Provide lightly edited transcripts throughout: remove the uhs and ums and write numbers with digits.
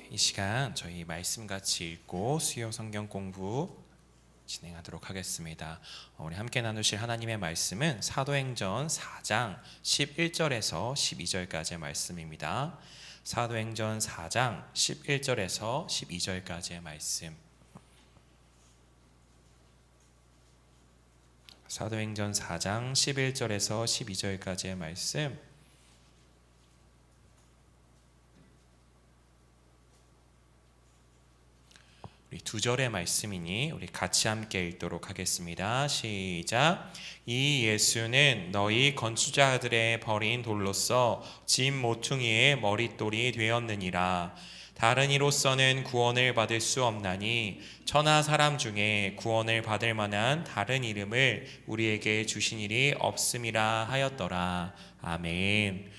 이 시간 저희 말씀 같이 읽고 수요 성경 공부 진행하도록 하겠습니다. 우리 함께 나누실 하나님의 말씀은 사도행전 4장 11절에서 12절까지의 말씀입니다. 사도행전 4장 11절에서 12절까지의 말씀. 사도행전 4장 11절에서 12절까지의 말씀. 우리 두 절의 말씀이니 우리 같이 함께 읽도록 하겠습니다. 시작. 이 예수는 너희 건축자들의 버린 돌로서 집 모퉁이의 머릿돌이 되었느니라. 다른 이로서는 구원을 받을 수 없나니 천하 사람 중에 구원을 받을 만한 다른 이름을 우리에게 주신 일이 없음이라 하였더라. 아멘.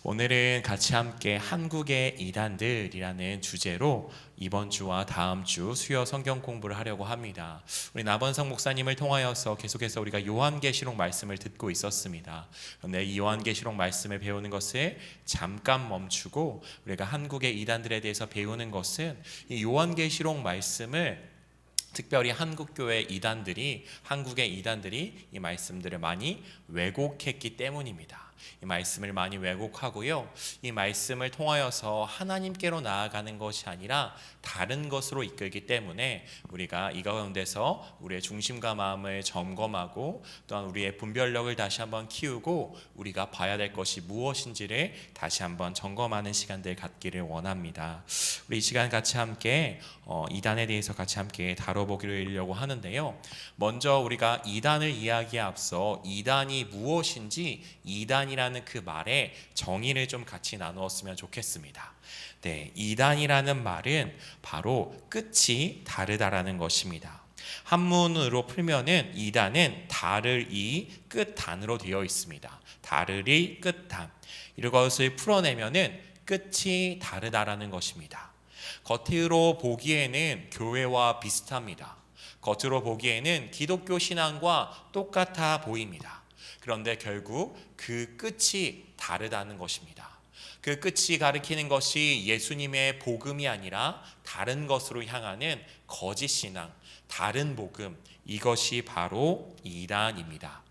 오늘은 같이 함께 한국의 이단들이라는 주제로 이번 주와 다음 주 수요 성경 공부를 하려고 합니다. 우리 나번성 목사님을 통하여서 계속해서 우리가 요한계시록 말씀을 듣고 있었습니다. 그런데 이 요한계시록 말씀을 배우는 것을 잠깐 멈추고 우리가 한국의 이단들에 대해서 배우는 것은 이 요한계시록 말씀을 특별히 한국의 이단들이 이 말씀들을 많이 왜곡했기 때문입니다. 이 말씀을 많이 왜곡하고요, 이 말씀을 통하여서 하나님께로 나아가는 것이 아니라 다른 것으로 이끌기 때문에 우리가 이 가운데서 우리의 중심과 마음을 점검하고 또한 우리의 분별력을 다시 한번 키우고 우리가 봐야 될 것이 무엇인지를 다시 한번 점검하는 시간들 갖기를 원합니다. 우리 이 시간 같이 함께 이단에 대해서 같이 함께 다뤄보려고 하는데요, 먼저 우리가 이단을 이야기에 앞서 이단이 무엇인지 이단이라는 그 말의 정의를 좀 같이 나누었으면 좋겠습니다. 이단이라는 말은 바로 끝이 다르다라는 것입니다. 한문으로 풀면은 이단은 다를 이 끝단으로 되어 있습니다. 다를 이 끝단, 이것을 풀어내면은 끝이 다르다라는 것입니다. 겉으로 보기에는 교회와 비슷합니다. 겉으로 보기에는 기독교 신앙과 똑같아 보입니다. 그런데 결국 그 끝이 다르다는 것입니다. 그 끝이 가리키는 것이 예수님의 복음이 아니라 다른 것으로 향하는 거짓 신앙, 다른 복음, 이것이 바로 이단입니다.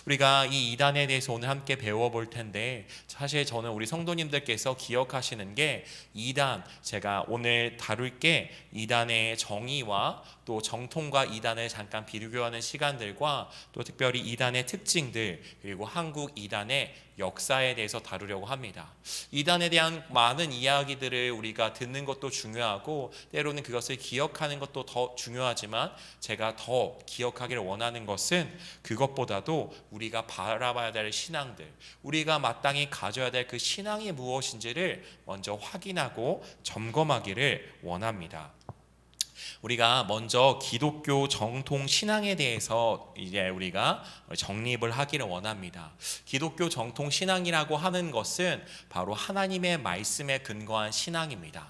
우리가 이 이단에 대해서 오늘 함께 배워볼 텐데, 사실 저는 우리 성도님들께서 기억하시는 게 이단, 제가 오늘 다룰 게 이단의 정의와 또 정통과 이단을 잠깐 비교하는 시간들과 또 특별히 이단의 특징들, 그리고 한국 이단의 역사에 대해서 다루려고 합니다. 이단에 대한 많은 이야기들을 우리가 듣는 것도 중요하고 때로는 그것을 기억하는 것도 더 중요하지만, 제가 더 기억하기를 원하는 것은 그것보다도 우리가 바라봐야 될 신앙들, 우리가 마땅히 가져야 될 그 신앙이 무엇인지를 먼저 확인하고 점검하기를 원합니다. 우리가 먼저 기독교 정통 신앙에 대해서 이제 우리가 정립을 하기를 원합니다. 기독교 정통 신앙이라고 하는 것은 바로 하나님의 말씀에 근거한 신앙입니다.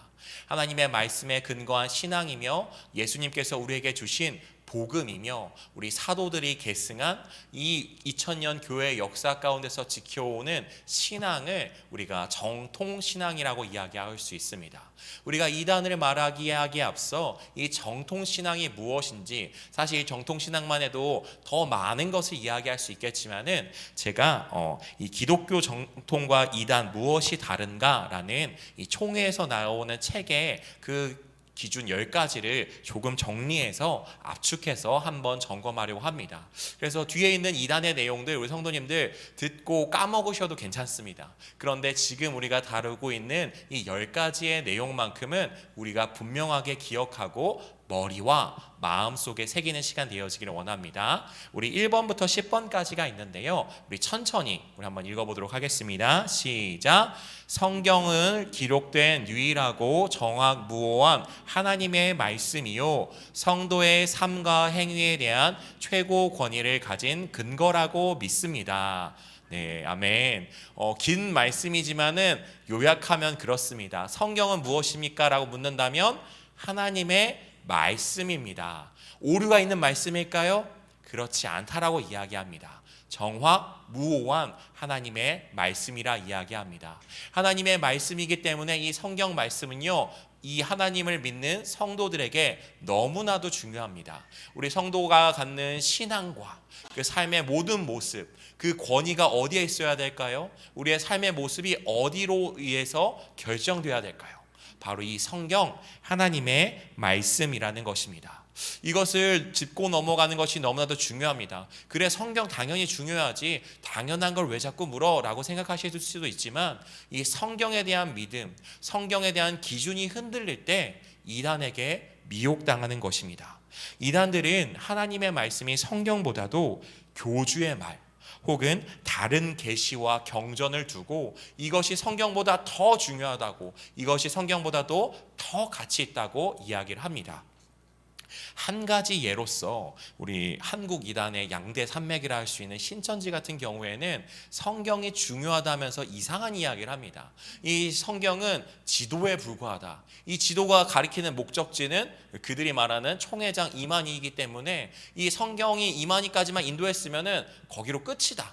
하나님의 말씀에 근거한 신앙이며 예수님께서 우리에게 주신 복음이며 우리 사도들이 계승한 이 2000년 교회 역사 가운데서 지켜오는 신앙을 우리가 정통 신앙이라고 이야기할 수 있습니다. 우리가 이단을 말하기에 앞서 이 정통 신앙이 무엇인지, 사실 정통 신앙만 해도 더 많은 것을 이야기할 수 있겠지만은, 제가 이 기독교 정통과 이단 무엇이 다른가라는 이 총회에서 나오는 책의 그 기준 10가지를 조금 정리해서 압축해서 한번 점검하려고 합니다. 그래서 뒤에 있는 이단의 내용들 우리 성도님들 듣고 까먹으셔도 괜찮습니다. 그런데 지금 우리가 다루고 있는 이 10가지의 내용만큼은 우리가 분명하게 기억하고 머리와 마음속에 새기는 시간 되어지기를 원합니다. 우리 1번부터 10번까지가 있는데요, 우리 천천히 우리 한번 읽어보도록 하겠습니다. 시작. 성경은 기록된 유일하고 정확무오한 하나님의 말씀이요, 성도의 삶과 행위에 대한 최고 권위를 가진 근거라고 믿습니다. 네, 아멘. 긴 말씀이지만은 요약하면 그렇습니다. 성경은 무엇입니까? 라고 묻는다면 하나님의 말씀입니다. 오류가 있는 말씀일까요? 그렇지 않다라고 이야기합니다. 정확무오한 하나님의 말씀이라 이야기합니다. 하나님의 말씀이기 때문에 이 성경 말씀은요, 이 하나님을 믿는 성도들에게 너무나도 중요합니다. 우리 성도가 갖는 신앙과 그 삶의 모든 모습, 그 권위가 어디에 있어야 될까요? 우리의 삶의 모습이 어디로 의해서 결정돼야 될까요? 바로 이 성경 하나님의 말씀이라는 것입니다. 이것을 짚고 넘어가는 것이 너무나도 중요합니다. 그래, 성경 당연히 중요하지, 당연한 걸 왜 자꾸 물어? 라고 생각하실 수도 있지만, 이 성경에 대한 믿음, 성경에 대한 기준이 흔들릴 때 이단에게 미혹당하는 것입니다. 이단들은 하나님의 말씀이 성경보다도 교주의 말 혹은 다른 계시와 경전을 두고 이것이 성경보다 더 중요하다고, 이것이 성경보다도 더 가치 있다고 이야기를 합니다. 한 가지 예로서 우리 한국 이단의 양대 산맥이라 할 수 있는 신천지 같은 경우에는 성경이 중요하다면서 이상한 이야기를 합니다. 이 성경은 지도에 불과하다. 이 지도가 가리키는 목적지는 그들이 말하는 총회장 이만희이기 때문에 이 성경이 이만희까지만 인도했으면은 거기로 끝이다.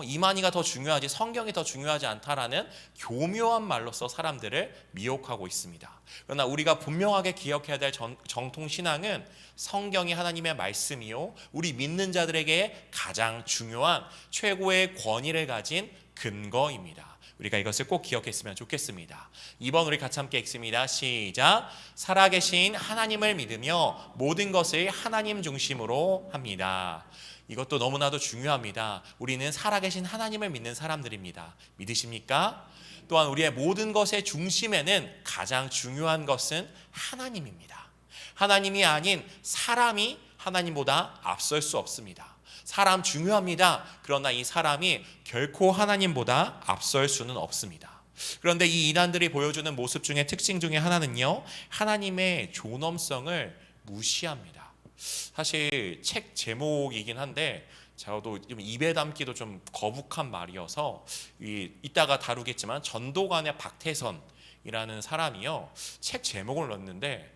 이만희가 더 중요하지 성경이 더 중요하지 않다라는 교묘한 말로써 사람들을 미혹하고 있습니다. 그러나 우리가 분명하게 기억해야 될 정통신앙은 성경이 하나님의 말씀이요, 우리 믿는 자들에게 가장 중요한 최고의 권위를 가진 근거입니다. 우리가 이것을 꼭 기억했으면 좋겠습니다. 2번 우리 같이 함께 읽습니다. 시작. 살아계신 하나님을 믿으며 모든 것을 하나님 중심으로 합니다. 이것도 너무나도 중요합니다. 우리는 살아계신 하나님을 믿는 사람들입니다. 믿으십니까? 또한 우리의 모든 것의 중심에는 가장 중요한 것은 하나님입니다. 하나님이 아닌 사람이 하나님보다 앞설 수 없습니다. 사람 중요합니다. 그러나 이 사람이 결코 하나님보다 앞설 수는 없습니다. 그런데 이 이단들이 보여주는 모습 중에 특징 중에 하나는요, 하나님의 존엄성을 무시합니다. 사실 책 제목이긴 한데 저도 좀 입에 담기도 좀 거북한 말이어서 이따가 다루겠지만, 전도관의 박태선이라는 사람이요, 책 제목을 넣었는데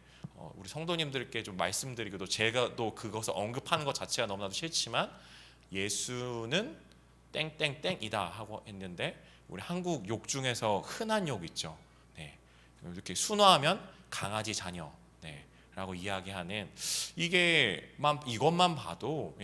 우리 성도님들께 좀 말씀드리기도, 제가 또 그것을 언급하는 것 자체가 너무나도 싫지만, 예수는 땡땡땡이다 하고 했는데, 우리 한국 욕 중에서 흔한 욕 있죠. 네. 이렇게 순화하면 강아지 자녀. 네. 라고 이야기하는, 이것만 봐도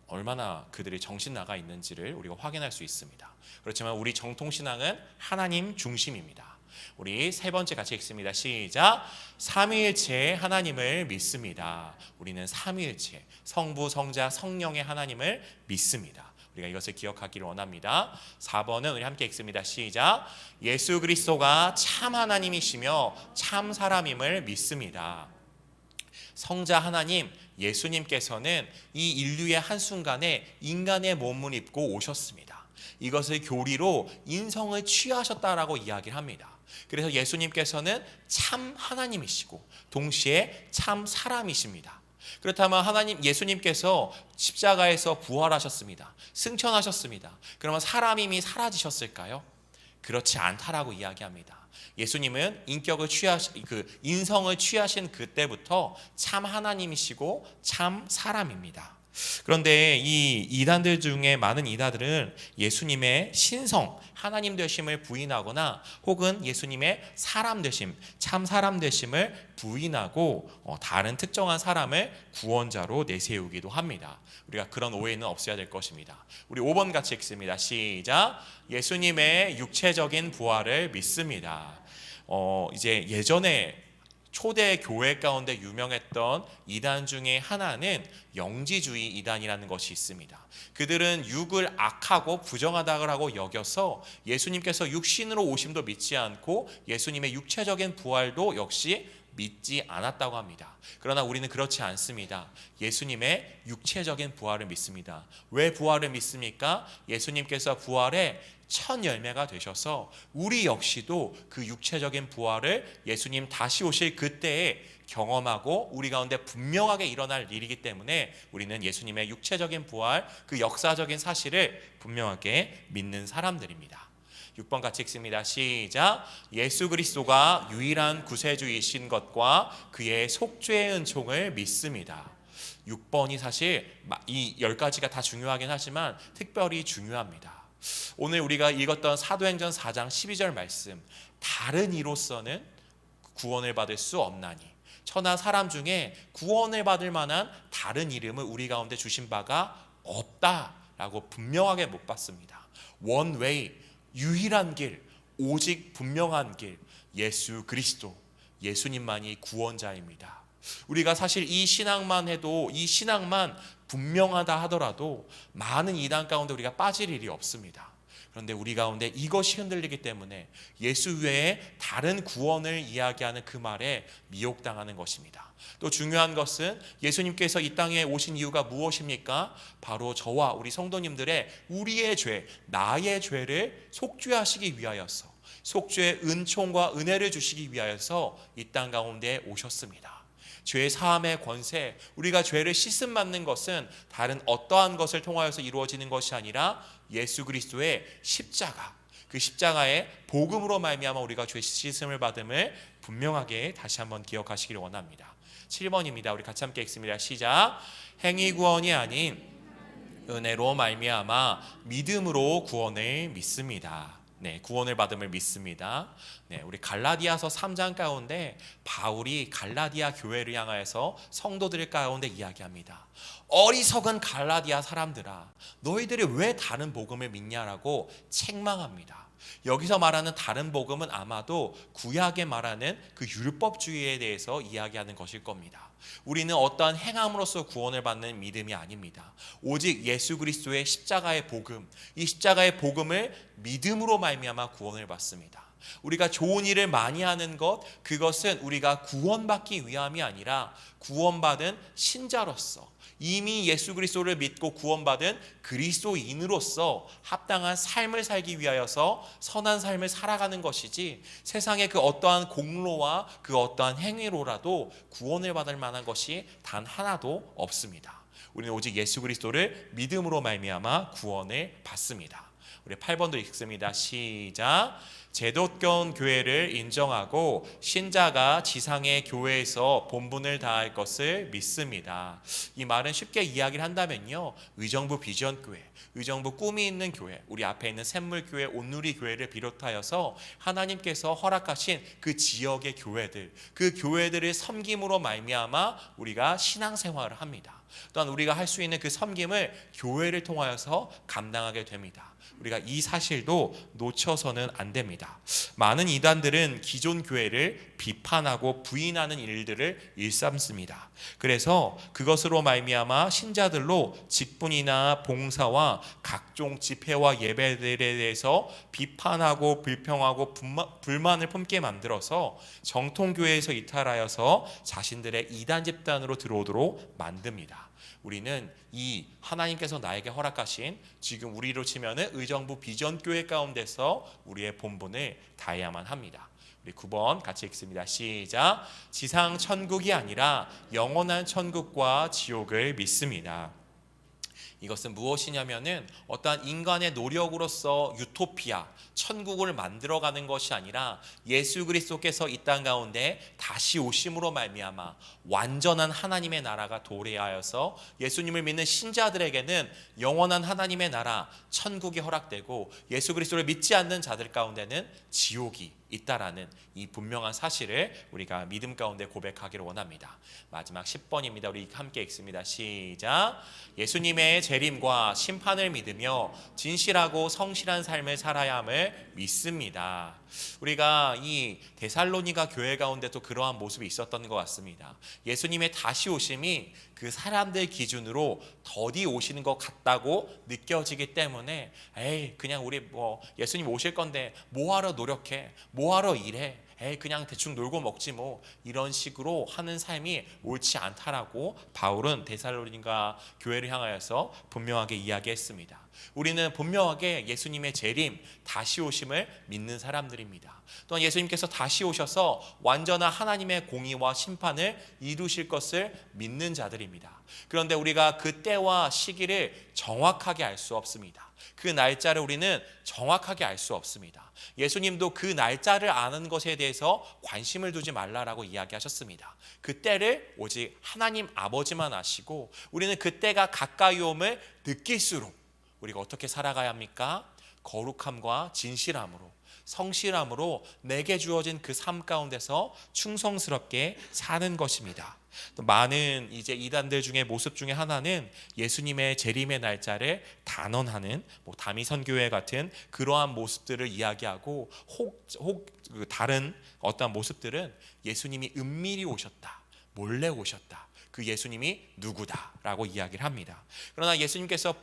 얼마나 그들이 정신 나가 있는지를 우리가 확인할 수 있습니다. 그렇지만 우리 정통신앙은 하나님 중심입니다. 우리 세 번째 같이 읽습니다. 시작. 삼위일체 하나님을 믿습니다. 우리는 삼위일체, 성부, 성자, 성령의 하나님을 믿습니다. 우리가 이것을 기억하기를 원합니다. 4번은 우리 함께 읽습니다. 시작. 예수 그리스도가 참 하나님이시며 참 사람임을 믿습니다. 성자 하나님 예수님께서는 이 인류의 한순간에 인간의 몸을 입고 오셨습니다. 이것을 교리로 인성을 취하셨다라고 이야기를 합니다. 그래서 예수님께서는 참 하나님이시고 동시에 참 사람이십니다. 그렇다면 예수님께서 십자가에서 부활하셨습니다. 승천하셨습니다. 그러면 사람임이 사라지셨을까요? 그렇지 않다라고 이야기합니다. 예수님은 인성을 취하신 그때부터 참 하나님이시고 참 사람입니다. 그런데 이 이단들 중에 많은 이단들은 예수님의 신성, 하나님 되심을 부인하거나 혹은 예수님의 사람 되심, 참 사람 되심을 부인하고 다른 특정한 사람을 구원자로 내세우기도 합니다. 우리가 그런 오해는 없어야 될 것입니다. 우리 5번 같이 읽습니다. 시작. 예수님의 육체적인 부활을 믿습니다. 이제 예전에 초대 교회 가운데 유명했던 이단 중에 하나는 영지주의 이단이라는 것이 있습니다. 그들은 육을 악하고 부정하다고 여겨서 예수님께서 육신으로 오심도 믿지 않고 예수님의 육체적인 부활도 역시 믿지 않았다고 합니다. 그러나 우리는 그렇지 않습니다. 예수님의 육체적인 부활을 믿습니다. 왜 부활을 믿습니까? 예수님께서 부활의 첫 열매가 되셔서 우리 역시도 그 육체적인 부활을 예수님 다시 오실 그때에 경험하고 우리 가운데 분명하게 일어날 일이기 때문에 우리는 예수님의 육체적인 부활, 그 역사적인 사실을 분명하게 믿는 사람들입니다. 6번 같이 읽습니다. 시작. 예수 그리스도가 유일한 구세주이신 것과 그의 속죄의 은총을 믿습니다. 6번이 사실 이 10가지가 다 중요하긴 하지만 특별히 중요합니다. 오늘 우리가 읽었던 사도행전 4장 12절 말씀, 다른 이로서는 구원을 받을 수 없나니, 천하 사람 중에 구원을 받을 만한 다른 이름을 우리 가운데 주신 바가 없다라고 분명하게 못 받습니다. One way, 유일한 길, 오직 분명한 길, 예수 그리스도, 예수님만이 구원자입니다. 우리가 사실 이 신앙만 해도, 이 신앙만 분명하다 하더라도 많은 이단 가운데 우리가 빠질 일이 없습니다. 그런데 우리 가운데 이것이 흔들리기 때문에 예수 외에 다른 구원을 이야기하는 그 말에 미혹당하는 것입니다. 또 중요한 것은 예수님께서 이 땅에 오신 이유가 무엇입니까? 바로 저와 우리 성도님들의 우리의 죄, 나의 죄를 속죄하시기 위하여서, 속죄의 은총과 은혜를 주시기 위하여서 이 땅 가운데 오셨습니다. 죄 사함의 권세, 우리가 죄를 씻음 받는 것은 다른 어떠한 것을 통하여서 이루어지는 것이 아니라 예수 그리스도의 십자가, 그 십자가의 복음으로 말미암아 우리가 죄 씻음을 받음을 분명하게 다시 한번 기억하시기를 원합니다. 7번입니다. 우리 같이 함께 읽습니다. 시작. 행위 구원이 아닌 은혜로 말미암아 믿음으로 구원을 믿습니다. 네, 구원을 받음을 믿습니다. 네, 우리 갈라디아서 3장 가운데 바울이 갈라디아 교회를 향하여서 성도들 가운데 이야기합니다. 어리석은 갈라디아 사람들아, 너희들이 왜 다른 복음을 믿냐라고 책망합니다. 여기서 말하는 다른 복음은 아마도 구약에 말하는 그 율법주의에 대해서 이야기하는 것일 겁니다. 우리는 어떠한 행함으로써 구원을 받는 믿음이 아닙니다. 오직 예수 그리스도의 십자가의 복음, 이 십자가의 복음을 믿음으로 말미암아 구원을 받습니다. 우리가 좋은 일을 많이 하는 것, 그것은 우리가 구원받기 위함이 아니라 구원받은 신자로서, 이미 예수 그리스도를 믿고 구원받은 그리스도인으로서 합당한 삶을 살기 위하여서 선한 삶을 살아가는 것이지, 세상의 그 어떠한 공로와 그 어떠한 행위로라도 구원을 받을 만한 것이 단 하나도 없습니다. 우리는 오직 예수 그리스도를 믿음으로 말미암아 구원을 받습니다. 우리 8번도 읽습니다. 시작. 제도권 교회를 인정하고 신자가 지상의 교회에서 본분을 다할 것을 믿습니다. 이 말은 쉽게 이야기를 한다면요, 의정부 비전교회, 의정부 꿈이 있는 교회, 우리 앞에 있는 샘물교회, 온누리 교회를 비롯하여서 하나님께서 허락하신 그 지역의 교회들, 그 교회들을 섬김으로 말미암아 우리가 신앙생활을 합니다. 또한 우리가 할 수 있는 그 섬김을 교회를 통하여서 감당하게 됩니다. 우리가 이 사실도 놓쳐서는 안 됩니다. 많은 이단들은 기존 교회를 비판하고 부인하는 일들을 일삼습니다. 그래서 그것으로 말미암아 신자들로 직분이나 봉사와 각종 집회와 예배들에 대해서 비판하고 불평하고 불만을 품게 만들어서 정통교회에서 이탈하여서 자신들의 이단 집단으로 들어오도록 만듭니다. 우리는 이 하나님께서 나에게 허락하신, 지금 우리로 치면은 의정부 비전교회 가운데서 우리의 본분을 다해야만 합니다. 우리 9번 같이 읽습니다. 시작. 지상 천국이 아니라 영원한 천국과 지옥을 믿습니다. 이것은 무엇이냐면은 어떠한 인간의 노력으로서 유토피아, 천국을 만들어가는 것이 아니라 예수 그리스도께서 이 땅 가운데 다시 오심으로 말미암아 완전한 하나님의 나라가 도래하여서 예수님을 믿는 신자들에게는 영원한 하나님의 나라, 천국이 허락되고 예수 그리스도를 믿지 않는 자들 가운데는 지옥이 있다라는 이 분명한 사실을 우리가 믿음 가운데 고백하기를 원합니다. 마지막 10번입니다. 우리 함께 읽습니다. 시작. 예수님의 재림과 심판을 믿으며 진실하고 성실한 삶을 살아야 함을 믿습니다. 우리가 이 데살로니가 교회 가운데도 그러한 모습이 있었던 것 같습니다. 예수님의 다시 오심이 그 사람들 기준으로 더디 오시는 것 같다고 느껴지기 때문에, 에이 그냥 우리 예수님 오실 건데 뭐하러 노력해, 뭐하러 일해, 에이 그냥 대충 놀고 먹지 뭐, 이런 식으로 하는 삶이 옳지 않다라고 바울은 데살로니가 교회를 향하여서 분명하게 이야기했습니다. 우리는 분명하게 예수님의 재림, 다시 오심을 믿는 사람들입니다. 또한 예수님께서 다시 오셔서 완전한 하나님의 공의와 심판을 이루실 것을 믿는 자들입니다. 그런데 우리가 그 때와 시기를 정확하게 알 수 없습니다. 그 날짜를 우리는 정확하게 알 수 없습니다. 예수님도 그 날짜를 아는 것에 대해서 관심을 두지 말라라고 이야기하셨습니다. 그 때를 오직 하나님 아버지만 아시고, 우리는 그 때가 가까이 옴을 느낄수록 우리가 어떻게 살아가야 합니까? 거룩함과 진실함으로, 성실함으로 내게 주어진 그 삶 가운데서 충성스럽게 사는 것입니다. 또 많은 이제 이단들 중에 모습 중에 하나는 예수님의 재림의 날짜를 단언하는 다미선교회 같은 그러한 모습들을 이야기하고, 혹 다른 어떤 모습들은 예수님이 은밀히 오셨다, 몰래 오셨다, 그 예수님이 누구다라고 이야기를 합니다. 그러나 예수님께서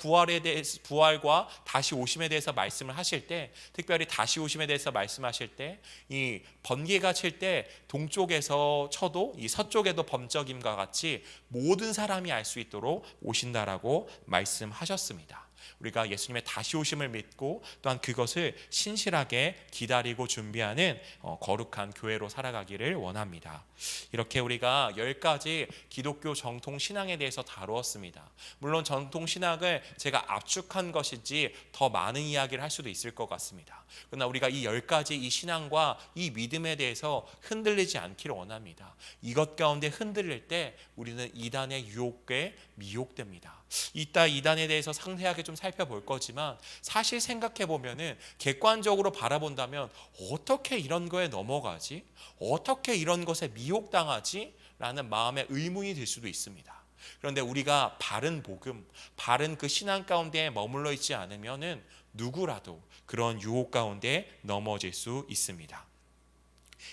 부활과 다시 오심에 대해서 말씀을 하실 때, 특별히 다시 오심에 대해서 말씀하실 때, 이 번개가 칠 때 동쪽에서 쳐도 이 서쪽에도 범적임과 같이 모든 사람이 알 수 있도록 오신다라고 말씀하셨습니다. 우리가 예수님의 다시 오심을 믿고 또한 그것을 신실하게 기다리고 준비하는 거룩한 교회로 살아가기를 원합니다. 이렇게 우리가 10가지 기독교 정통 신앙에 대해서 다루었습니다. 물론 정통 신학을 제가 압축한 것이지 더 많은 이야기를 할 수도 있을 것 같습니다. 그러나 우리가 이 10가지 이 신앙과 이 믿음에 대해서 흔들리지 않기를 원합니다. 이것 가운데 흔들릴 때 우리는 이단의 유혹에 미혹됩니다. 이따 이단에 대해서 상세하게 좀 살펴볼 거지만, 사실 생각해 보면은 객관적으로 바라본다면 어떻게 이런 거에 넘어가지? 어떻게 이런 것에 미혹당하지? 라는 마음의 의문이 들 수도 있습니다. 그런데 우리가 바른 복음, 바른 그 신앙 가운데 머물러 있지 않으면은 누구라도 그런 유혹 가운데 넘어질 수 있습니다.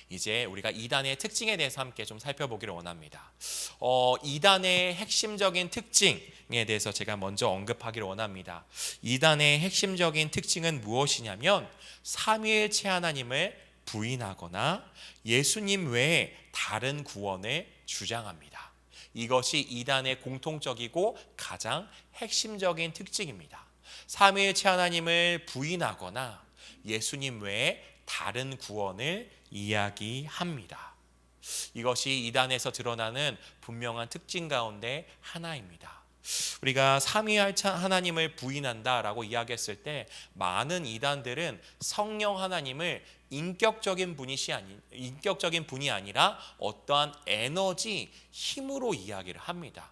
이제 우리가 이단의 특징에 대해서 함께 좀 살펴보기를 원합니다. 이단의 핵심적인 특징에 대해서 제가 먼저 언급하기를 원합니다. 이단의 핵심적인 특징은 무엇이냐면, 삼위일체 하나님을 부인하거나 예수님 외에 다른 구원을 주장합니다. 이것이 이단의 공통적이고 가장 핵심적인 특징입니다. 삼위일체 하나님을 부인하거나 예수님 외에 다른 구원을 이야기합니다. 이것이 이단에서 드러나는 분명한 특징 가운데 하나입니다. 우리가 삼위일체 하나님을 부인한다라고 이야기했을 때, 많은 이단들은 성령 하나님을 인격적인 분이 아니라 어떠한 에너지, 힘으로 이야기를 합니다.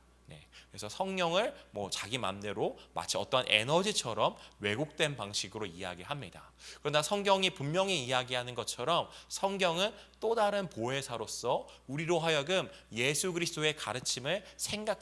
그래서 성령을 자기 마음대로 마치 어떤 에너지처럼 왜곡된 방식으로 이야기합니다. 그러나 성경이 분명히 이야기하는 것처럼 성경은 또 다른 보혜사로서 우리로 하여금 예수 그리스도의 가르침을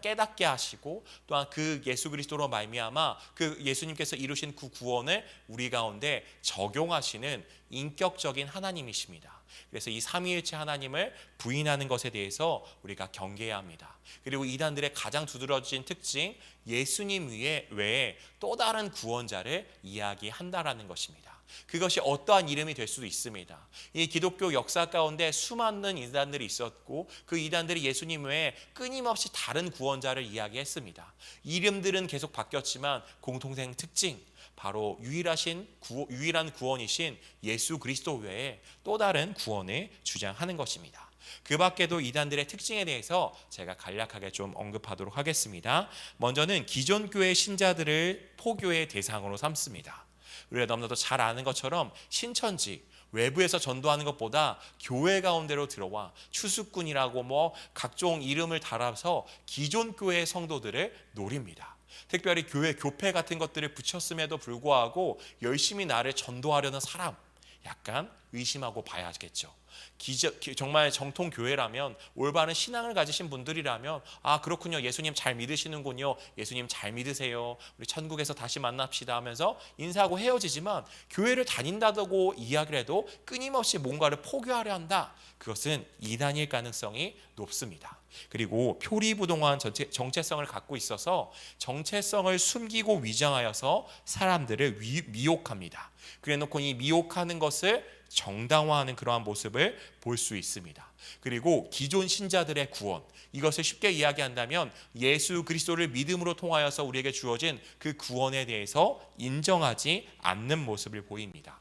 깨닫게 하시고, 또한 그 예수 그리스도로 말미암아 그 예수님께서 이루신 그 구원을 우리 가운데 적용하시는 인격적인 하나님이십니다. 그래서 이 삼위일체 하나님을 부인하는 것에 대해서 우리가 경계해야 합니다. 그리고 이단들의 가장 두드러진 특징, 예수님 외에 또 다른 구원자를 이야기한다라는 것입니다. 그것이 어떠한 이름이 될 수도 있습니다. 이 기독교 역사 가운데 수많은 이단들이 있었고, 그 이단들이 예수님 외에 끊임없이 다른 구원자를 이야기했습니다. 이름들은 계속 바뀌었지만 공통된 특징, 바로 유일한 구원이신 예수 그리스도 외에 또 다른 구원을 주장하는 것입니다. 그 밖에도 이단들의 특징에 대해서 제가 간략하게 좀 언급하도록 하겠습니다. 먼저는 기존 교회 신자들을 포교의 대상으로 삼습니다. 우리가 너무나도 잘 아는 것처럼 신천지, 외부에서 전도하는 것보다 교회 가운데로 들어와 추수꾼이라고 각종 이름을 달아서 기존 교회의 성도들을 노립니다. 특별히 교회 교패 같은 것들을 붙였음에도 불구하고 열심히 나를 전도하려는 사람, 약간 의심하고 봐야겠죠. 정말 정통 교회라면, 올바른 신앙을 가지신 분들이라면, 그렇군요, 예수님 잘 믿으시는군요, 예수님 잘 믿으세요, 우리 천국에서 다시 만납시다 하면서 인사하고 헤어지지만, 교회를 다닌다고 이야기를 해도 끊임없이 뭔가를 포교하려 한다, 그것은 이단일 가능성이 높습니다. 그리고 표리부동한 정체성을 갖고 있어서 정체성을 숨기고 위장하여서 사람들을 미혹합니다. 그래놓고 이 미혹하는 것을 정당화하는 그러한 모습을 볼 수 있습니다. 그리고 기존 신자들의 구원, 이것을 쉽게 이야기한다면 예수 그리스도를 믿음으로 통하여서 우리에게 주어진 그 구원에 대해서 인정하지 않는 모습을 보입니다.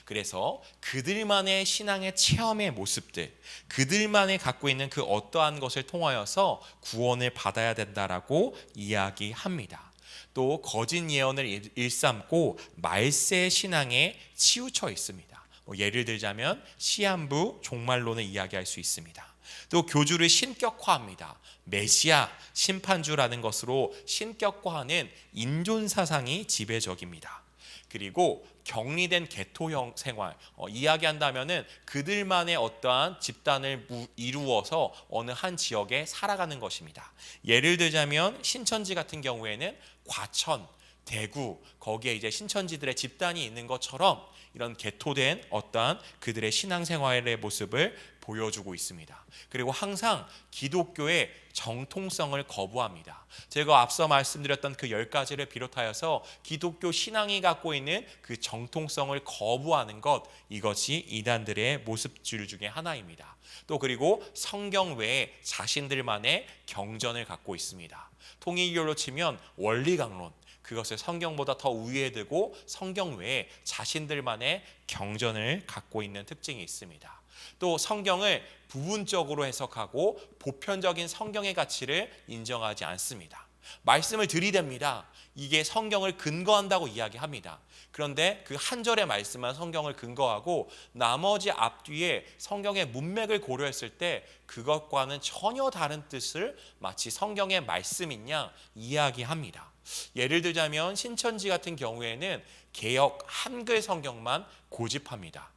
그래서 그들만의 신앙의 체험의 모습들, 그들만이 갖고 있는 그 어떠한 것을 통하여서 구원을 받아야 된다라고 이야기합니다. 또 거짓 예언을 일삼고 말세 신앙에 치우쳐 있습니다. 예를 들자면 시한부 종말론을 이야기할 수 있습니다. 또 교주를 신격화합니다. 메시아, 심판주라는 것으로 신격화하는 인존 사상이 지배적입니다. 그리고 격리된 개토형 생활, 이야기한다면은 그들만의 어떠한 집단을 이루어서 어느 한 지역에 살아가는 것입니다. 예를 들자면 신천지 같은 경우에는 과천, 대구, 거기에 이제 신천지들의 집단이 있는 것처럼 이런 개토된 어떠한 그들의 신앙생활의 모습을 보여주고 있습니다. 그리고 항상 기독교의 정통성을 거부합니다. 제가 앞서 말씀드렸던 그 10가지를 비롯하여서 기독교 신앙이 갖고 있는 그 정통성을 거부하는 것, 이것이 이단들의 모습줄 중에 하나입니다. 또 그리고 성경 외에 자신들만의 경전을 갖고 있습니다. 통일교로 치면 원리강론, 그것을 성경보다 더 우위에 두고 성경 외에 자신들만의 경전을 갖고 있는 특징이 있습니다. 또 성경을 부분적으로 해석하고 보편적인 성경의 가치를 인정하지 않습니다. 말씀을 들이댑니다. 이게 성경을 근거한다고 이야기합니다. 그런데 그 한 절의 말씀만 성경을 근거하고 나머지 앞뒤에 성경의 문맥을 고려했을 때 그것과는 전혀 다른 뜻을 마치 성경의 말씀인 양 이야기합니다. 예를 들자면 신천지 같은 경우에는 개역 한글 성경만 고집합니다.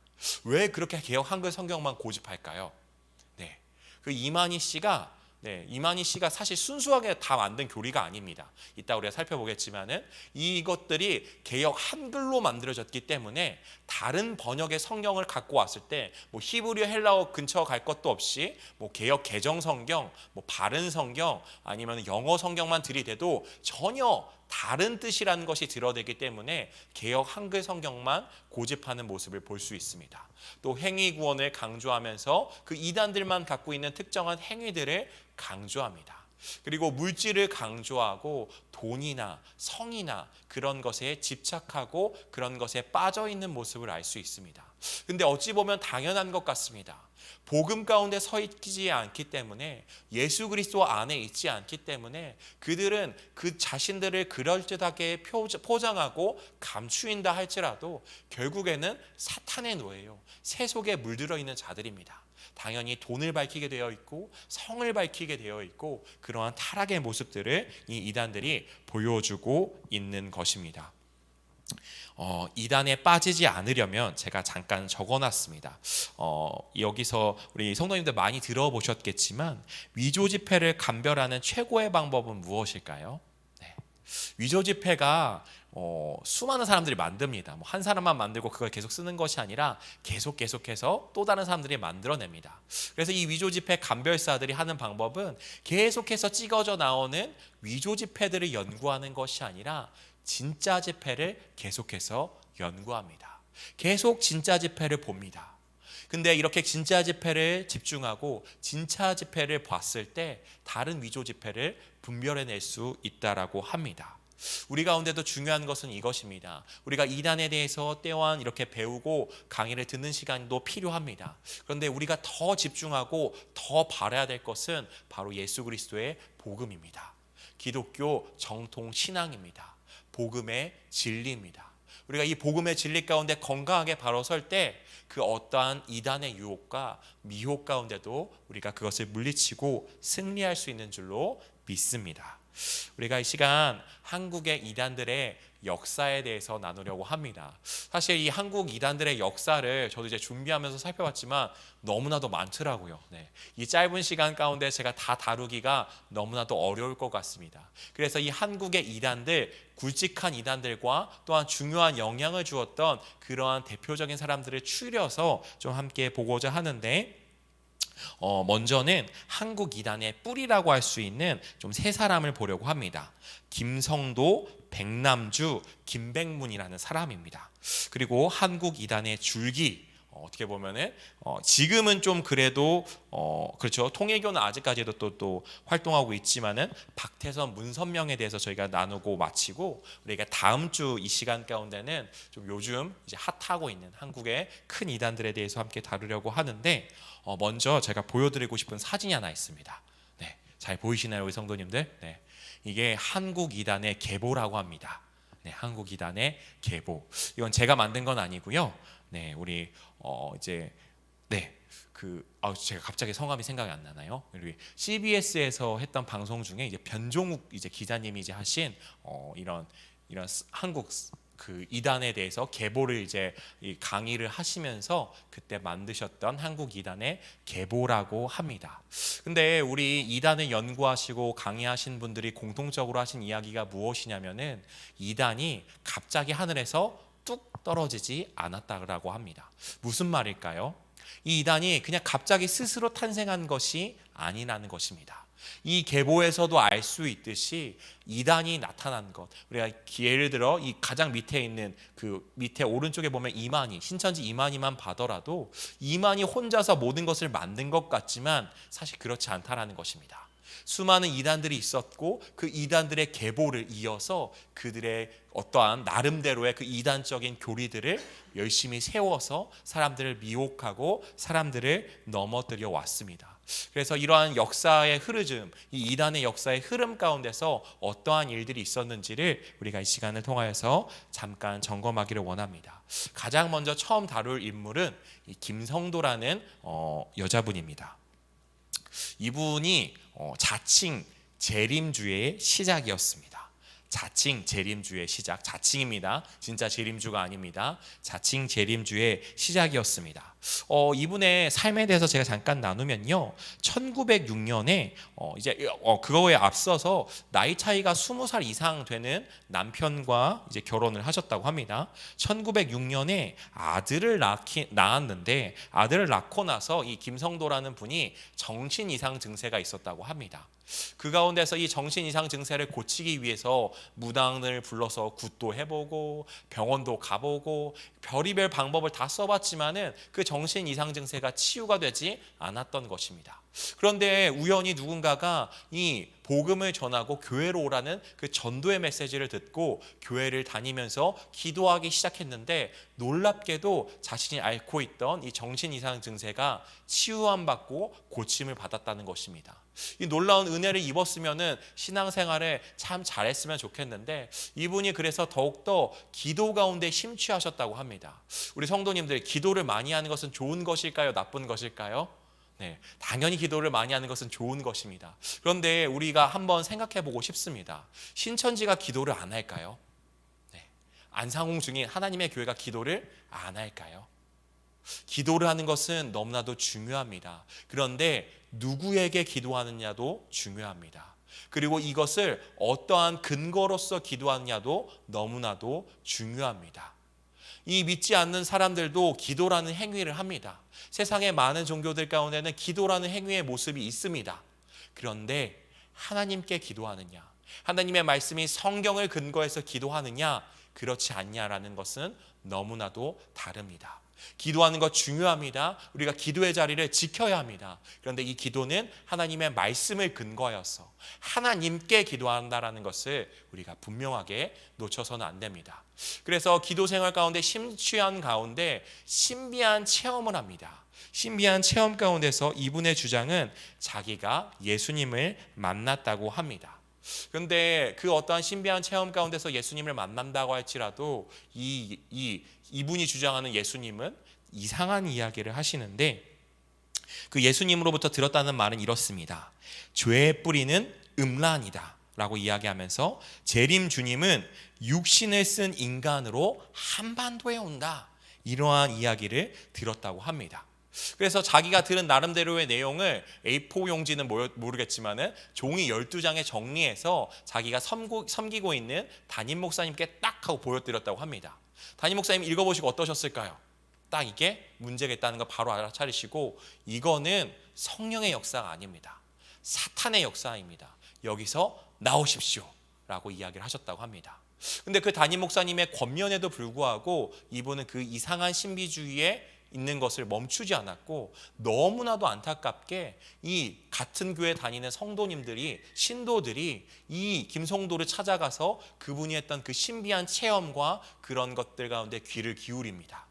왜 그렇게 개역 한글 성경만 고집할까요? 네, 이만희 씨가 사실 순수하게 다 만든 교리가 아닙니다. 이따 우리가 살펴보겠지만은 이것들이 개역 한글로 만들어졌기 때문에 다른 번역의 성경을 갖고 왔을 때 히브리어 헬라어 근처 갈 것도 없이 개역 개정 성경, 바른 성경 아니면 영어 성경만 들이대도 전혀 다른 뜻이라는 것이 드러내기 때문에 개역 한글 성경만 고집하는 모습을 볼 수 있습니다. 또 행위 구원을 강조하면서 그 이단들만 갖고 있는 특정한 행위들을 강조합니다. 그리고 물질을 강조하고 돈이나 성이나 그런 것에 집착하고 그런 것에 빠져 있는 모습을 알 수 있습니다. 근데 어찌 보면 당연한 것 같습니다. 복음 가운데 서 있지 않기 때문에, 예수 그리스도 안에 있지 않기 때문에 그들은 그 자신들을 그럴듯하게 포장하고 감추인다 할지라도 결국에는 사탄의 노예요. 새 속에 물들어 있는 자들입니다. 당연히 돈을 밝히게 되어 있고 성을 밝히게 되어 있고 그러한 타락의 모습들을 이 이단들이 보여주고 있는 것입니다. 이단에 빠지지 않으려면 제가 잠깐 적어놨습니다. 여기서 우리 성도님들 많이 들어보셨겠지만 위조 지폐를 감별하는 최고의 방법은 무엇일까요? 네. 위조 지폐가 수많은 사람들이 만듭니다. 한 사람만 만들고 그걸 계속 쓰는 것이 아니라 계속해서 또 다른 사람들이 만들어냅니다. 그래서 이 위조 지폐 감별사들이 하는 방법은 계속해서 찍어져 나오는 위조 지폐들을 연구하는 것이 아니라 진짜 지폐를 계속해서 연구합니다. 계속 진짜 지폐를 봅니다. 근데 이렇게 진짜 지폐를 집중하고 진짜 지폐를 봤을 때 다른 위조 지폐를 분별해낼 수 있다라고 합니다. 우리 가운데도 중요한 것은 이것입니다. 우리가 이단에 대해서 때와 이렇게 배우고 강의를 듣는 시간도 필요합니다. 그런데 우리가 더 집중하고 더 바라야 될 것은 바로 예수 그리스도의 복음입니다. 기독교 정통 신앙입니다. 복음의 진리입니다. 우리가 이 복음의 진리 가운데 건강하게 바로 설 때 그 어떠한 이단의 유혹과 미혹 가운데도 우리가 그것을 물리치고 승리할 수 있는 줄로 믿습니다. 우리가 이 시간 한국의 이단들의 역사에 대해서 나누려고 합니다. 사실 이 한국 이단들의 역사를 저도 이제 준비하면서 살펴봤지만 너무나도 많더라고요. 이 짧은 시간 가운데 제가 다 다루기가 너무나도 어려울 것 같습니다. 그래서 이 한국의 이단들, 굵직한 이단들과 또한 중요한 영향을 주었던 그러한 대표적인 사람들을 추려서 좀 함께 보고자 하는데, 먼저는 한국 이단의 뿌리라고 할 수 있는 좀 세 사람을 보려고 합니다. 김성도, 백남주, 김백문이라는 사람입니다. 그리고 한국 이단의 줄기, 어떻게 보면은 지금은 좀 그래도 그렇죠. 통일교는 아직까지도 또 활동하고 있지만은 박태선, 문선명에 대해서 저희가 나누고 마치고, 우리가 다음 주 이 시간 가운데는 좀 요즘 이제 핫하고 있는 한국의 큰 이단들에 대해서 함께 다루려고 하는데, 먼저 제가 보여드리고 싶은 사진이 하나 있습니다. 잘 보이시나요, 우리 성도님들? 네, 이게 한국 이단의 계보라고 합니다. 네, 한국 이단의 계보. 이건 제가 만든 건 아니고요. 네, 우리 이제 네, 제가 갑자기 성함이 생각이 안 나나요? 우리 CBS에서 했던 방송 중에 이제 변종욱 이제 기자님이 이제 하신 이런 한국 그 이단에 대해서 계보를 이제 강의를 하시면서 그때 만드셨던 한국 이단의 계보라고 합니다. 근데 우리 이단을 연구하시고 강의하신 분들이 공통적으로 하신 이야기가 무엇이냐면은 이단이 갑자기 하늘에서 뚝 떨어지지 않았다고 합니다. 무슨 말일까요? 이 이단이 그냥 갑자기 스스로 탄생한 것이 아니라는 것입니다. 이 계보에서도 알 수 있듯이 이단이 나타난 것, 우리가 예를 들어 이 가장 밑에 있는 그 밑에 오른쪽에 보면 이만희, 신천지 이만희만 봐더라도 이만희 혼자서 모든 것을 만든 것 같지만 사실 그렇지 않다라는 것입니다. 수많은 이단들이 있었고 그 이단들의 계보를 이어서 그들의 어떠한 나름대로의 그 이단적인 교리들을 열심히 세워서 사람들을 미혹하고 사람들을 넘어뜨려 왔습니다. 그래서 이러한 역사의 흐름, 이 이단의 역사의 흐름 가운데서 어떠한 일들이 있었는지를 우리가 이 시간을 통하여서 잠깐 점검하기를 원합니다. 가장 먼저 처음 다룰 인물은 이 김성도라는 여자분입니다. 이분이 자칭 재림주의 시작이었습니다. 자칭 재림주의 시작, 자칭입니다. 진짜 재림주가 아닙니다. 자칭 재림주의 시작이었습니다. 이분의 삶에 대해서 제가 잠깐 나누면요, 1906년에 이제 그거에 앞서서 나이 차이가 20살 이상 되는 남편과 이제 결혼을 하셨다고 합니다. 1906년에 아들을 낳았는데 아들을 낳고 나서 이 김성도라는 분이 정신 이상 증세가 있었다고 합니다. 그 가운데서 이 정신 이상 증세를 고치기 위해서 무당을 불러서 굿도 해보고 병원도 가보고 별의별 방법을 다 써봤지만은 그 정신 이상 증세가 치유가 되지 않았던 것입니다. 그런데 우연히 누군가가 이 복음을 전하고 교회로 오라는 그 전도의 메시지를 듣고 교회를 다니면서 기도하기 시작했는데 놀랍게도 자신이 앓고 있던 이 정신 이상 증세가 치유함 받고 고침을 받았다는 것입니다. 이 놀라운 은혜를 입었으면은 신앙생활에 참 잘했으면 좋겠는데 이분이 그래서 더욱더 기도 가운데 심취하셨다고 합니다. 우리 성도님들, 기도를 많이 하는 것은 좋은 것일까요? 나쁜 것일까요? 네, 당연히 기도를 많이 하는 것은 좋은 것입니다. 그런데 우리가 한번 생각해 보고 싶습니다. 신천지가 기도를 안 할까요? 네, 안상홍 중인 하나님의 교회가 기도를 안 할까요? 기도를 하는 것은 너무나도 중요합니다. 그런데 누구에게 기도하느냐도 중요합니다. 그리고 이것을 어떠한 근거로서 기도하느냐도 너무나도 중요합니다. 이 믿지 않는 사람들도 기도라는 행위를 합니다. 세상의 많은 종교들 가운데는 기도라는 행위의 모습이 있습니다. 그런데 하나님께 기도하느냐, 하나님의 말씀이 성경을 근거해서 기도하느냐, 그렇지 않냐라는 것은 너무나도 다릅니다. 기도하는 것 중요합니다. 우리가 기도의 자리를 지켜야 합니다. 그런데 이 기도는 하나님의 말씀을 근거하여서 하나님께 기도한다라는 것을 우리가 분명하게 놓쳐서는 안 됩니다. 그래서 기도 생활 가운데 심취한 가운데 신비한 체험을 합니다. 신비한 체험 가운데서 이분의 주장은 자기가 예수님을 만났다고 합니다. 그런데 그 어떠한 신비한 체험 가운데서 예수님을 만난다고 할지라도 이분이 주장하는 예수님은 이상한 이야기를 하시는데, 그 예수님으로부터 들었다는 말은 이렇습니다. 죄의 뿌리는 음란이다 라고 이야기하면서 재림 주님은 육신을 쓴 인간으로 한반도에 온다, 이러한 이야기를 들었다고 합니다. 그래서 자기가 들은 나름대로의 내용을 A4 용지는 모르겠지만은 종이 12장에 정리해서 자기가 섬기고 있는 담임 목사님께 딱 하고 보여드렸다고 합니다. 담임 목사님 읽어보시고 어떠셨을까요? 딱 이게 문제가 있다는 거 바로 알아차리시고, 이거는 성령의 역사가 아닙니다. 사탄의 역사입니다. 여기서 나오십시오 라고 이야기를 하셨다고 합니다. 근데 그 담임 목사님의 권면에도 불구하고 이분은 그 이상한 신비주의에 있는 것을 멈추지 않았고, 너무나도 안타깝게 이 같은 교회 다니는 성도님들이, 신도들이 이 김성도를 찾아가서 그분이 했던 그 신비한 체험과 그런 것들 가운데 귀를 기울입니다.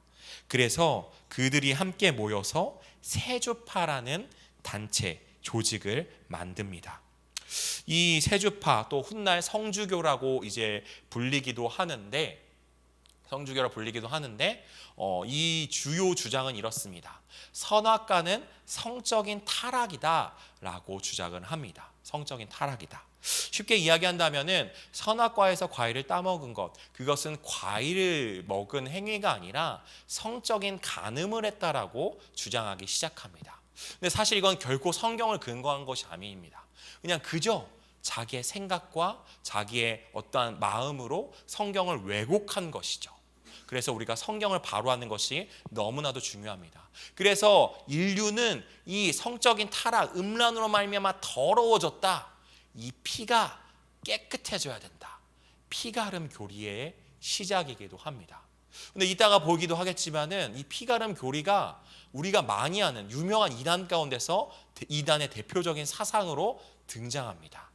그래서 그들이 함께 모여서 세주파라는 단체, 조직을 만듭니다. 이 세주파 또 훗날 성주교라고 이제 불리기도 하는데 이 주요 주장은 이렇습니다. 선악과는 성적인 타락이다라고 주장을 합니다. 성적인 타락이다. 쉽게 이야기한다면은 선악과에서 과일을 따먹은 것, 그것은 과일을 먹은 행위가 아니라 성적인 간음을 했다라고 주장하기 시작합니다. 근데 사실 이건 결코 성경을 근거한 것이 아닙니다. 그냥 그저 자기의 생각과 자기의 어떠한 마음으로 성경을 왜곡한 것이죠. 그래서 우리가 성경을 바로하는 것이 너무나도 중요합니다. 그래서 인류는 이 성적인 타락, 음란으로 말미암아 더러워졌다. 이 피가 깨끗해져야 된다. 피가름 교리의 시작이기도 합니다. 근데 이따가 보기도 하겠지만은 이 피가름 교리가 우리가 많이 아는 유명한 이단 가운데서 이단의 대표적인 사상으로 등장합니다.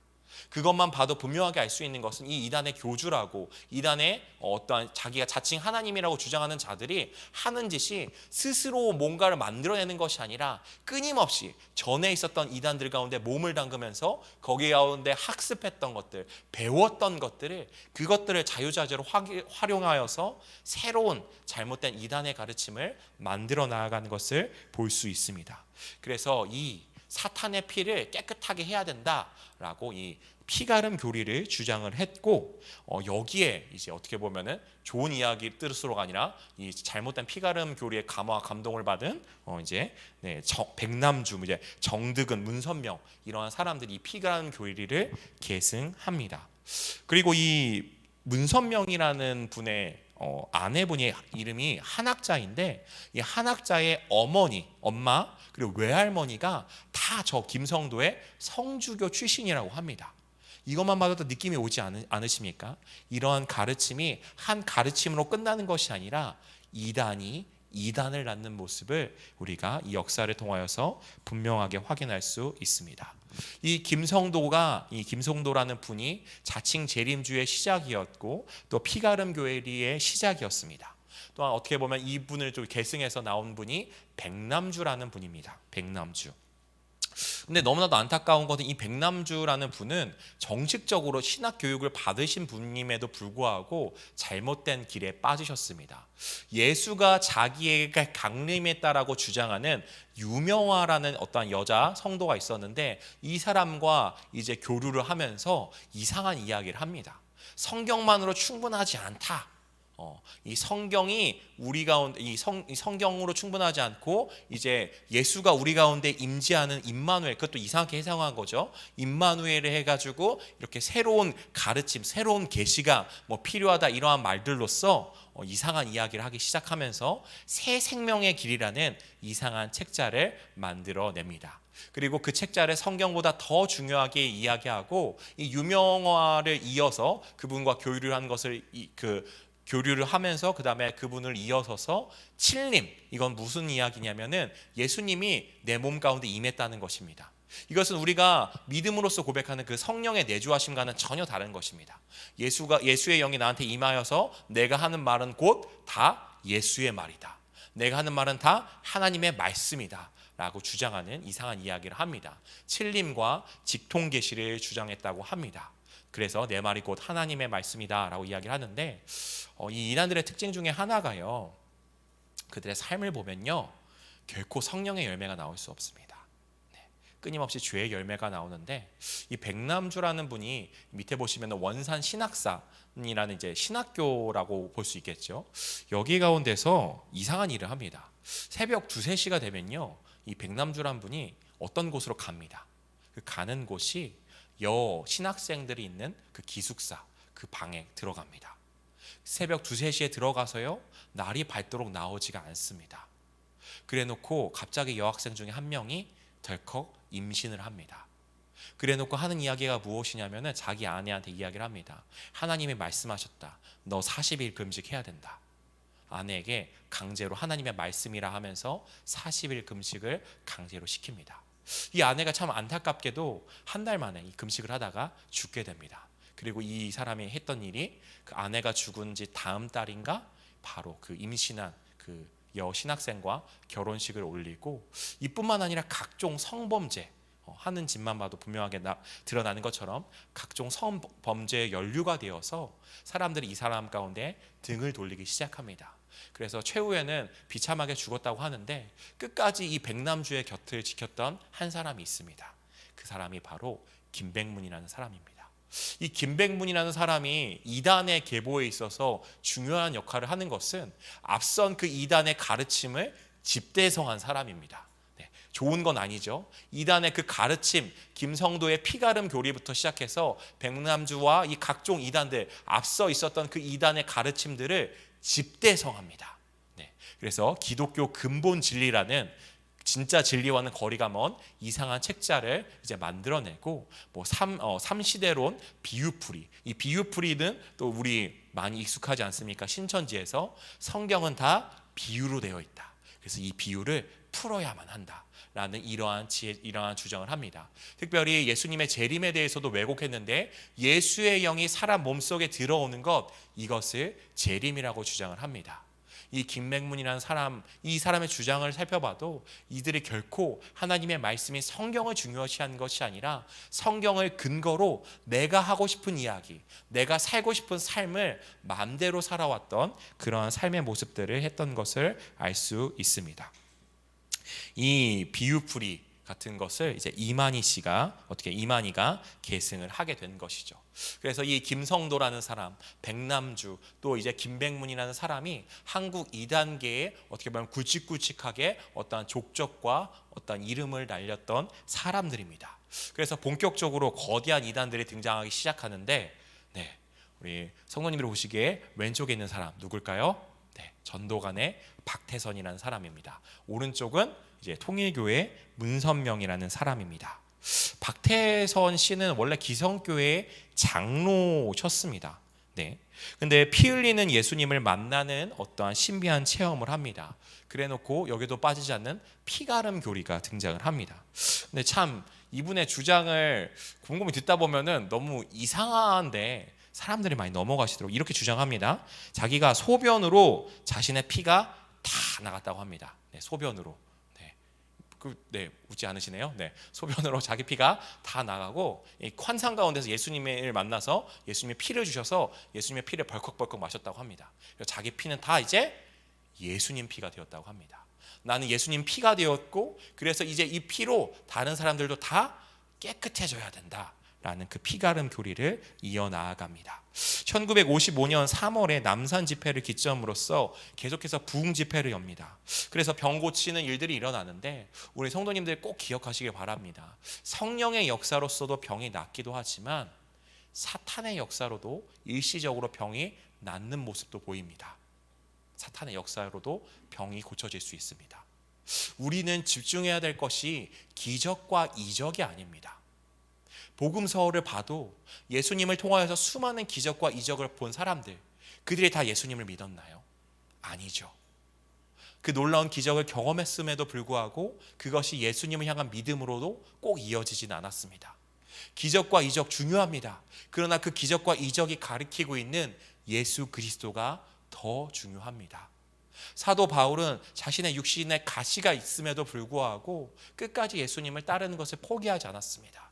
그것만 봐도 분명하게 알 수 있는 것은 이 이단의 교주라고, 이단의 어떠한 자기가 자칭 하나님이라고 주장하는 자들이 하는 짓이 스스로 뭔가를 만들어내는 것이 아니라 끊임없이 전에 있었던 이단들 가운데 몸을 담그면서 거기 가운데 학습했던 것들, 배웠던 것들을, 그것들을 자유자재로 활용하여서 새로운 잘못된 이단의 가르침을 만들어 나아가는 것을 볼 수 있습니다. 그래서 이 사탄의 피를 깨끗하게 해야 된다라고 이 피가름 교리를 주장을 했고, 여기에 이제 어떻게 보면은 좋은 이야기 뜻으로가 아니라 이 잘못된 피가름 교리의 감화와 감동을 받은 백남주, 이제 정득은, 문선명 이러한 사람들이 이 피가름 교리를 계승합니다. 그리고 이 문선명이라는 분의 아내분의 이름이 한학자인데, 이 한학자의 엄마 그리고 외할머니가 다 저 김성도의 성주교 출신이라고 합니다. 이것만 봐도 느낌이 오지 않으십니까? 이러한 가르침이 한 가르침으로 끝나는 것이 아니라 이단이 이단을 낳는 모습을 우리가 이 역사를 통하여서 분명하게 확인할 수 있습니다. 이 김성도라는 분이 자칭 재림주의 시작이었고 또 피가름 교회의 시작이었습니다. 또한 어떻게 보면 이분을 좀 계승해서 나온 분이 백남주라는 분입니다. 백남주. 근데 너무나도 안타까운 것은 이 백남주라는 분은 정식적으로 신학 교육을 받으신 분임에도 불구하고 잘못된 길에 빠지셨습니다. 예수가 자기에게 강림했다라고 주장하는 유명화라는 어떠한 여자 성도가 있었는데, 이 사람과 이제 교류를 하면서 이상한 이야기를 합니다. 성경만으로 충분하지 않다. 이 성경이 우리 가운데 이 성경으로 충분하지 않고 이제 예수가 우리 가운데 임재하는 임마누엘, 그것도 이상하게 해석한 거죠. 임마누엘을 해가지고 이렇게 새로운 가르침, 새로운 계시가 뭐 필요하다, 이러한 말들로써 이상한 이야기를 하기 시작하면서 새 생명의 길이라는 이상한 책자를 만들어냅니다. 그리고 그 책자를 성경보다 더 중요하게 이야기하고 이 유명화를 이어서 그분과 교류를 한 것을 교류를 하면서 그 다음에 그분을 이어서서 칠림, 이건 무슨 이야기냐면은 예수님이 내 몸 가운데 임했다는 것입니다. 이것은 우리가 믿음으로써 고백하는 그 성령의 내주하심과는 전혀 다른 것입니다. 예수의 영이 나한테 임하여서 내가 하는 말은 곧 다 예수의 말이다. 내가 하는 말은 다 하나님의 말씀이다 라고 주장하는 이상한 이야기를 합니다. 칠림과 직통계시를 주장했다고 합니다. 그래서 내 말이 곧 하나님의 말씀이다 라고 이야기를 하는데, 이 이단들의 특징 중에 하나가요, 그들의 삶을 보면요 결코 성령의 열매가 나올 수 없습니다. 끊임없이 죄의 열매가 나오는데, 이 백남주라는 분이 밑에 보시면 원산 신학사이라는 이제 신학교라고 볼 수 있겠죠. 여기 가운데서 이상한 일을 합니다. 새벽 2, 3시가 되면요 이 백남주라는 분이 어떤 곳으로 갑니다. 그 가는 곳이 신학생들이 있는 그 기숙사, 그 방에 들어갑니다. 새벽 2, 3시에 들어가서요 날이 밝도록 나오지가 않습니다. 그래놓고 갑자기 여학생 중에 한 명이 덜컥 임신을 합니다. 그래놓고 하는 이야기가 무엇이냐면은 자기 아내한테 이야기를 합니다. 하나님이 말씀하셨다. 너 40일 금식해야 된다. 아내에게 강제로 하나님의 말씀이라 하면서 40일 금식을 강제로 시킵니다. 이 아내가 참 안타깝게도 한 달 만에 이 금식을 하다가 죽게 됩니다. 그리고 이 사람이 했던 일이 그 아내가 죽은 지 다음 달인가 바로 그 임신한 그 여신학생과 결혼식을 올리고, 이뿐만 아니라 각종 성범죄, 하는 짓만 봐도 분명하게 드러나는 것처럼 각종 성범죄에 연루가 되어서 사람들이 이 사람 가운데 등을 돌리기 시작합니다. 그래서 최후에는 비참하게 죽었다고 하는데 끝까지 이 백남주의 곁을 지켰던 한 사람이 있습니다. 그 사람이 바로 김백문이라는 사람입니다. 이 김백문이라는 사람이 이단의 계보에 있어서 중요한 역할을 하는 것은 앞선 그 이단의 가르침을 집대성한 사람입니다. 좋은 건 아니죠. 이단의 그 가르침, 김성도의 피가름 교리부터 시작해서 백남주와 이 각종 이단들, 앞서 있었던 그 이단의 가르침들을 집대성합니다. 그래서 기독교 근본 진리라는 진짜 진리와는 거리가 먼 이상한 책자를 이제 만들어내고 삼시대론 비유풀이, 이 비유풀이는 또 우리 많이 익숙하지 않습니까? 신천지에서 성경은 다 비유로 되어 있다. 그래서 이 비유를 풀어야만 한다라는 이러한 주장을 합니다. 특별히 예수님의 재림에 대해서도 왜곡했는데 예수의 영이 사람 몸속에 들어오는 것, 이것을 재림이라고 주장을 합니다. 이 김백문이라는 사람, 이 사람의 주장을 살펴봐도 이들이 결코 하나님의 말씀인 성경을 중요시한 것이 아니라 성경을 근거로 내가 하고 싶은 이야기, 내가 살고 싶은 삶을 마음대로 살아왔던 그러한 삶의 모습들을 했던 것을 알 수 있습니다. 이 비유풀이 같은 것을 이제 이만희가 계승을 하게 된 것이죠. 그래서 이 김성도라는 사람, 백남주, 또 이제 김백문이라는 사람이 한국 이단계에 어떻게 보면 굵직굵직하게 어떠한 족적과 어떠한 이름을 날렸던 사람들입니다. 그래서 본격적으로 거대한 이단들이 등장하기 시작하는데, 우리 성도님들이 보시기에 왼쪽에 있는 사람 누굴까요? 전도관의 박태선이라는 사람입니다. 오른쪽은 이제 통일교회 문선명이라는 사람입니다. 박태선 씨는 원래 기성교회 장로셨습니다. 근데 피 흘리는 예수님을 만나는 어떠한 신비한 체험을 합니다. 그래놓고 여기도 빠지지 않는 피가름 교리가 등장을 합니다. 근데 참 이분의 주장을 곰곰이 듣다 보면은 너무 이상한데 사람들이 많이 넘어가시도록 이렇게 주장합니다. 자기가 소변으로 자신의 피가 다 나갔다고 합니다. 소변으로. 웃지 않으시네요. 소변으로 자기 피가 다 나가고 환상 가운데서 예수님을 만나서 예수님의 피를 주셔서 예수님의 피를 벌컥벌컥 마셨다고 합니다. 자기 피는 다 이제 예수님 피가 되었다고 합니다. 나는 예수님 피가 되었고 그래서 이제 이 피로 다른 사람들도 다 깨끗해져야 된다 라는 그 피가름 교리를 이어나아갑니다. 1955년 3월에 남산 집회를 기점으로써 계속해서 부흥 집회를 엽니다. 그래서 병 고치는 일들이 일어나는데 우리 성도님들 꼭 기억하시길 바랍니다. 성령의 역사로서도 병이 낫기도 하지만 사탄의 역사로도 일시적으로 병이 낫는 모습도 보입니다. 사탄의 역사로도 병이 고쳐질 수 있습니다. 우리는 집중해야 될 것이 기적과 이적이 아닙니다. 복음서를 봐도 예수님을 통하여서 수많은 기적과 이적을 본 사람들, 그들이 다 예수님을 믿었나요? 아니죠. 그 놀라운 기적을 경험했음에도 불구하고 그것이 예수님을 향한 믿음으로도 꼭 이어지진 않았습니다. 기적과 이적 중요합니다. 그러나 그 기적과 이적이 가리키고 있는 예수 그리스도가 더 중요합니다. 사도 바울은 자신의 육신에 가시가 있음에도 불구하고 끝까지 예수님을 따르는 것을 포기하지 않았습니다.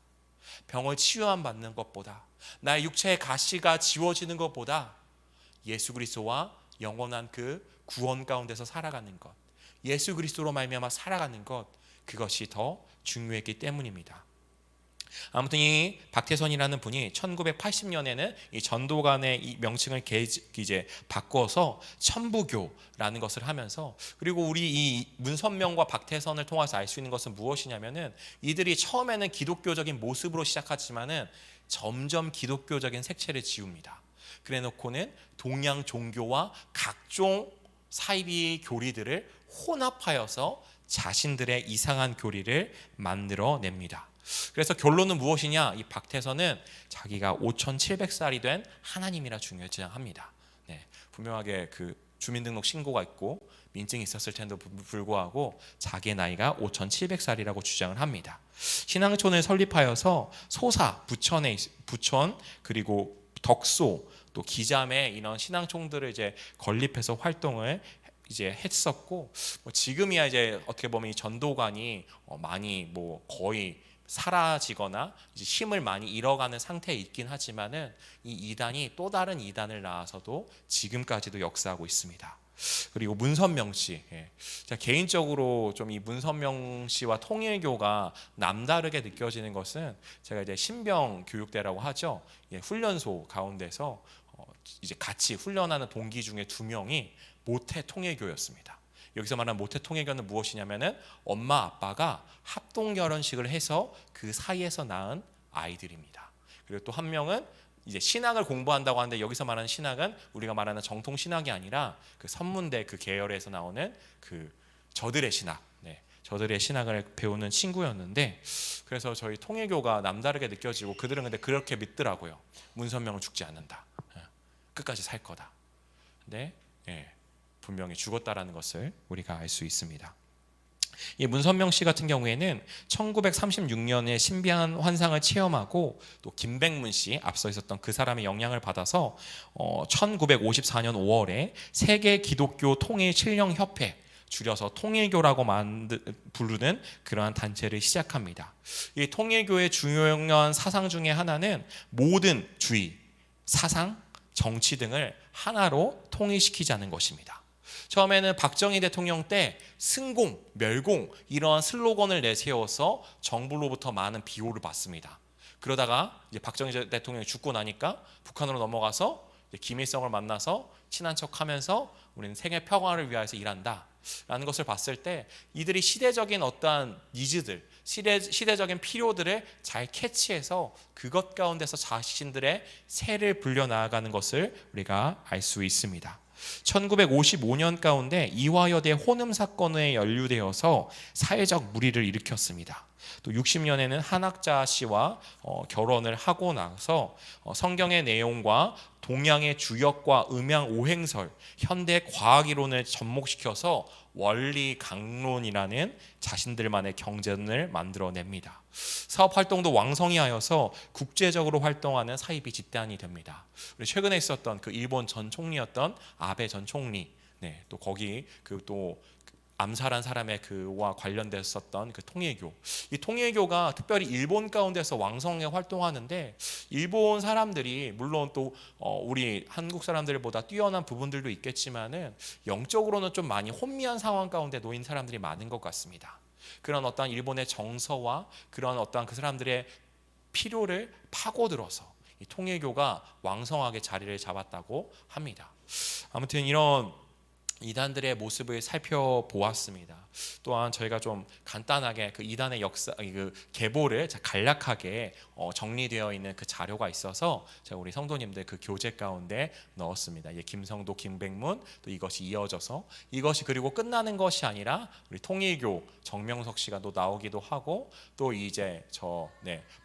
병을 치유함 받는 것보다, 나의 육체의 가시가 지워지는 것보다 예수 그리스도와 영원한 그 구원 가운데서 살아가는 것, 예수 그리스도로 말미암아 살아가는 것, 그것이 더 중요했기 때문입니다. 아무튼 이 박태선이라는 분이 1980년에는 이 전도관의 이 명칭을 이제 바꿔서 천부교라는 것을 하면서, 그리고 우리 이 문선명과 박태선을 통해서 알 수 있는 것은 무엇이냐면은 이들이 처음에는 기독교적인 모습으로 시작하지만은 점점 기독교적인 색채를 지웁니다. 그래놓고는 동양 종교와 각종 사이비 교리들을 혼합하여서 자신들의 이상한 교리를 만들어냅니다. 그래서 결론은 무엇이냐? 이 박태선은 자기가 5,700살이 된 하나님이라 주장합니다. 분명하게 그 주민등록 신고가 있고 민증이 있었을 텐데도 불구하고 자기의 나이가 5,700살이라고 주장을 합니다. 신앙촌을 설립하여서 소사, 부천 그리고 덕소 또 기잠에 이런 신앙총들을 이제 건립해서 활동을 이제 했었고, 지금이야 이제 어떻게 보면 이 전도관이 많이 거의 사라지거나 이제 힘을 많이 잃어가는 상태에 있긴 하지만은 이 이단이 또 다른 이단을 낳아서도 지금까지도 역사하고 있습니다. 그리고 문선명 씨, 제가 개인적으로 좀 이 문선명 씨와 통일교가 남다르게 느껴지는 것은 제가 이제 신병 교육대라고 하죠. 훈련소 가운데서 이제 같이 훈련하는 동기 중에 2명이 모태 통일교였습니다. 여기서 말하는 모태 통일교는 무엇이냐면은 엄마 아빠가 합동 결혼식을 해서 그 사이에서 낳은 아이들입니다. 그리고 또 한 명은 이제 신학을 공부한다고 하는데 여기서 말하는 신학은 우리가 말하는 정통 신학이 아니라 그 선문대 그 계열에서 나오는 그 저들의 신학, 저들의 신학을 배우는 친구였는데, 그래서 저희 통일교가 남다르게 느껴지고 그들은 근데 그렇게 믿더라고요. 문선명은 죽지 않는다, 끝까지 살 거다. 근데 분명히 죽었다라는 것을 우리가 알 수 있습니다. 이 문선명 씨 같은 경우에는 1936년에 신비한 환상을 체험하고 또 김백문 씨 앞서 있었던 그 사람의 영향을 받아서 1954년 5월에 세계 기독교 통일 칠령 협회, 줄여서 통일교라고 부르는 그러한 단체를 시작합니다. 이 통일교의 중요한 사상 중에 하나는 모든 주의, 사상, 정치 등을 하나로 통일시키자는 것입니다. 처음에는 박정희 대통령 때 승공, 멸공 이러한 슬로건을 내세워서 정부로부터 많은 비호를 받습니다. 그러다가 이제 박정희 대통령이 죽고 나니까 북한으로 넘어가서 김일성을 만나서 친한 척하면서 우리는 세계 평화를 위해서 일한다 라는 것을 봤을 때 이들이 시대적인 어떠한 니즈들, 시대적인 필요들을 잘 캐치해서 그것 가운데서 자신들의 세를 불려나가는 것을 우리가 알 수 있습니다. 1955년 가운데 이화여대 혼음 사건에 연루되어서 사회적 물의를 일으켰습니다. 또 60년에는 한학자 씨와 결혼을 하고 나서 성경의 내용과 동양의 주역과 음양 오행설, 현대 과학 이론을 접목시켜서 원리 강론이라는 자신들만의 경전을 만들어냅니다. 사업 활동도 왕성히 하여서 국제적으로 활동하는 사입이 집단이 됩니다. 최근에 있었던 그 일본 전 총리였던 아베 전 총리, 또 거기 또 암살한 사람의 그와 관련됐었던 그 통일교, 이 통일교가 특별히 일본 가운데서 왕성하게 활동하는데 일본 사람들이 물론 또 우리 한국 사람들보다 뛰어난 부분들도 있겠지만은 영적으로는 좀 많이 혼미한 상황 가운데 놓인 사람들이 많은 것 같습니다. 그런 어떤 일본의 정서와 그런 어떤 그 사람들의 필요를 파고들어서 이 통일교가 왕성하게 자리를 잡았다고 합니다. 아무튼 이런 이단들의 모습을 살펴보았습니다. 또한 저희가 좀 간단하게 그 이단의 역사, 그 계보를 간략하게 정리되어 있는 그 자료가 있어서 제가 우리 성도님들 그 교재 가운데 넣었습니다. 김성도, 김백문, 또 이것이 이어져서 이것이 그리고 끝나는 것이 아니라 우리 통일교 정명석 씨가 또 나오기도 하고 또 이제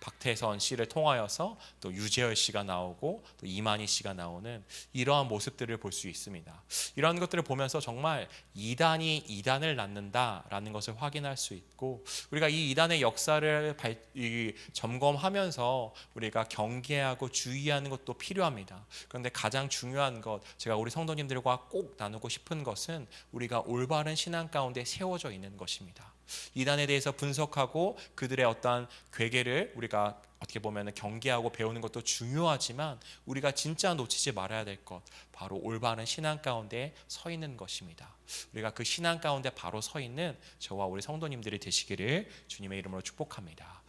박태선 씨를 통하여서 또 유재열 씨가 나오고 또 이만희 씨가 나오는 이러한 모습들을 볼 수 있습니다. 이런 것들을 보면서 정말 이단이 이단을 낳는다라는 것을 확인할 수 있고 우리가 이 이단의 역사를 점검하면서 우리가 경계하고 주의하는 것도 필요합니다. 그런데 가장 중요한 것, 제가 우리 성도님들과 꼭 나누고 싶은 것은 우리가 올바른 신앙 가운데 세워져 있는 것입니다. 이단에 대해서 분석하고 그들의 어떠한 괴계를 우리가 어떻게 보면 경계하고 배우는 것도 중요하지만 우리가 진짜 놓치지 말아야 될 것, 바로 올바른 신앙 가운데 서 있는 것입니다. 우리가 그 신앙 가운데 바로 서 있는 저와 우리 성도님들이 되시기를 주님의 이름으로 축복합니다.